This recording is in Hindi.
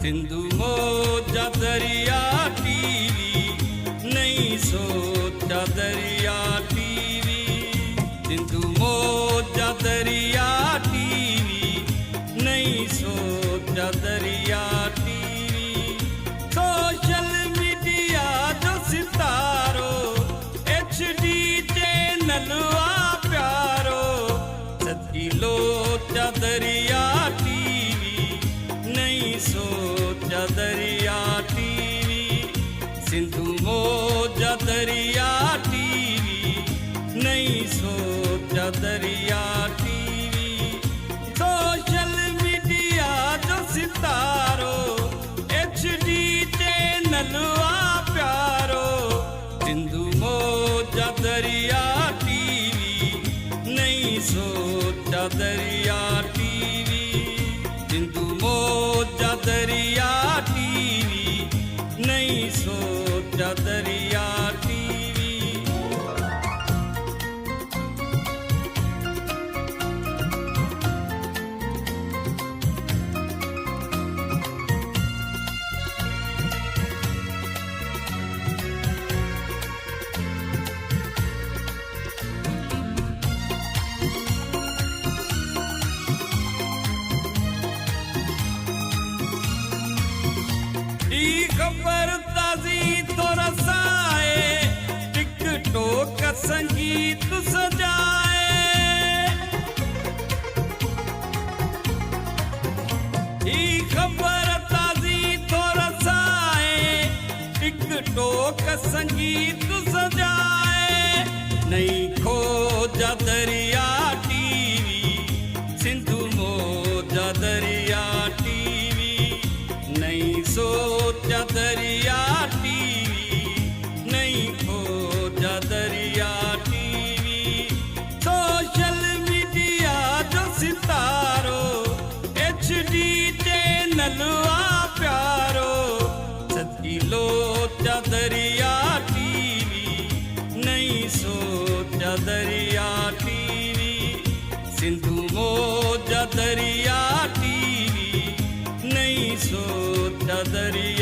सिंधु मोजा दरिया टीवी, नहीं सोचा दरिया टीवी। सिंधु मोजा दरिया टीवी, नहीं सोचा दरिया टीवी। सोशल मीडिया जो सितारो, HD चैनल आ प्यारो, सच्ची लोचा दरिया टीवी, नहीं सोचा दरिया टीवी। सिंधु मोजा दरिया टीवी, नहीं सोचा दरिया टीवी। सोशल मीडिया जो सितारो, HD चैनल आ प्यारो, सिंधु मोजा दरिया टीवी, नहीं सोचा दरिया टीवी। सिंधु मोजा दरिया टीवी, नहीं सोचा दरिया टीवी। खबर ताजी तो रसाए, टिकटॉक का संगीत सजाए। खबर ताजी तो रसाए, टिकटॉक का संगीत सजाए। नहीं खोजा दरिया टीवी, सिंधु मोजा दरिया टीवी, नहीं सोचा दरिया टीवी, नहीं खोजा दरिया टीवी। सोशल मीडिया जो सितारो, HD चैनल आ प्यारो, सच्ची लोचा दरिया टीवी, नहीं सोचा दरिया टीवी। सिंधु मोजा दरिया टीवी, नहीं सोचा दरिया